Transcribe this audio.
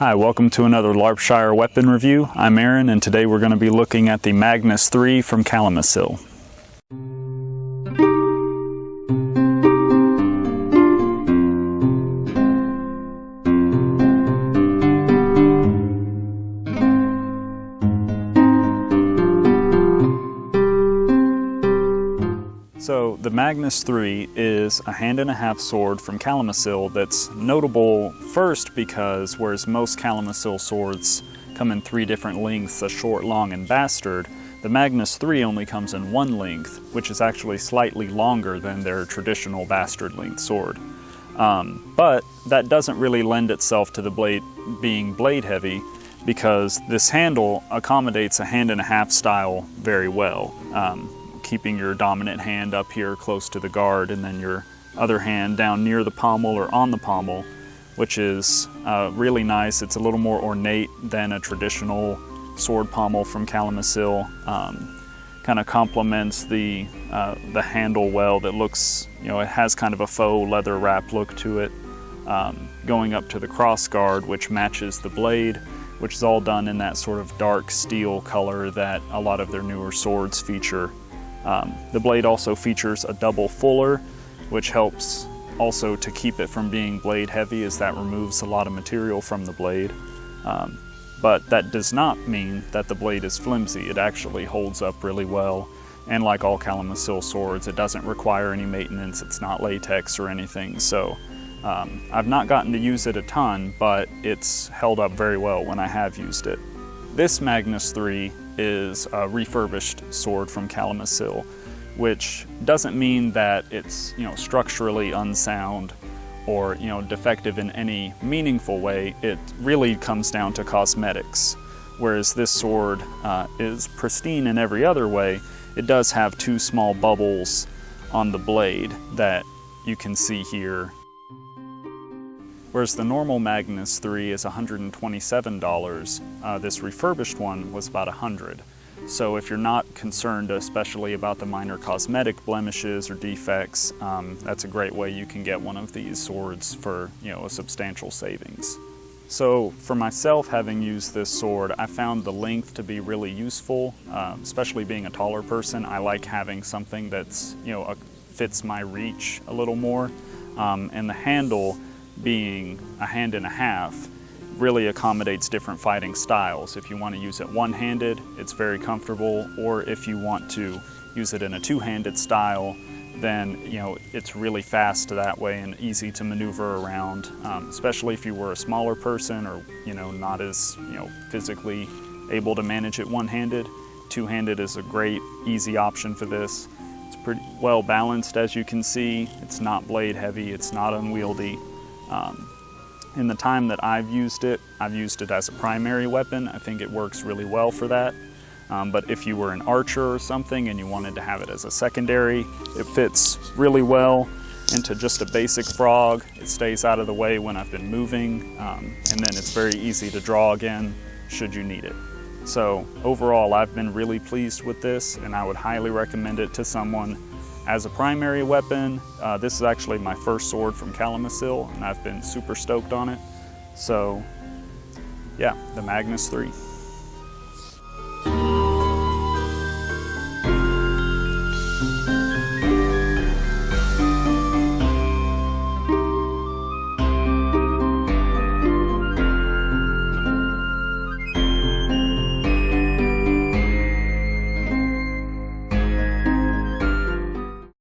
Hi, welcome to another Larpshire weapon review. I'm Aaron, and today we're going to be looking at the Magnus III from Calimacil. So the Magnus III is a hand-and-a-half sword from Calimacil that's notable first because whereas most Calimacil swords come in 3 different lengths, a short, long, and bastard, the Magnus III only comes in 1 length, which is actually slightly longer than their traditional bastard length sword. But that doesn't really lend itself to the blade being blade heavy because this handle accommodates a hand-and-a-half style very well. Keeping your dominant hand up here close to the guard and then your other hand down near the pommel or on the pommel, which is really nice. It's a little more ornate than a traditional sword pommel from Calimacil. Kind of complements the handle well. That looks, it has kind of a faux leather wrap look to it. Going up to the cross guard, which matches the blade, which is all done in that sort of dark steel color that a lot of their newer swords feature. The blade also features a double fuller, which helps also to keep it from being blade heavy, as that removes a lot of material from the blade. But that does not mean that the blade is flimsy. It actually holds up really well, and like all Calimacil swords, it doesn't require any maintenance. It's not latex or anything, so I've not gotten to use it a ton, but it's held up very well when I have used it. This Magnus III is a refurbished sword from Calimacil, which doesn't mean that it's structurally unsound or defective in any meaningful way. It really comes down to cosmetics. Whereas this sword is pristine in every other way, it does have 2 small bubbles on the blade that you can see here. Whereas the normal Magnus III is $127, this refurbished one was about $100. So if you're not concerned especially about the minor cosmetic blemishes or defects, that's a great way you can get one of these swords for a substantial savings. So for myself, having used this sword, I found the length to be really useful, especially being a taller person. I like having something that's fits my reach a little more, and the handle, being a hand and a half, really accommodates different fighting styles. If you want to use it one-handed, it's very comfortable, or if you want to use it in a 2-handed style, then it's really fast that way and easy to maneuver around, especially if you were a smaller person or not as physically able to manage it one-handed. 2-handed is a great easy option for this. It's pretty well balanced, as you can see. It's not blade heavy, it's not unwieldy. In the time that I've used it as a primary weapon. I think it works really well for that. But if you were an archer or something and you wanted to have it as a secondary, it fits really well into just a basic frog. It stays out of the way when I've been moving, and then it's very easy to draw again should you need it. So overall, I've been really pleased with this, and I would highly recommend it to someone as a primary weapon. This is actually my first sword from Calimacil, and I've been super stoked on it. So yeah, the Magnus III.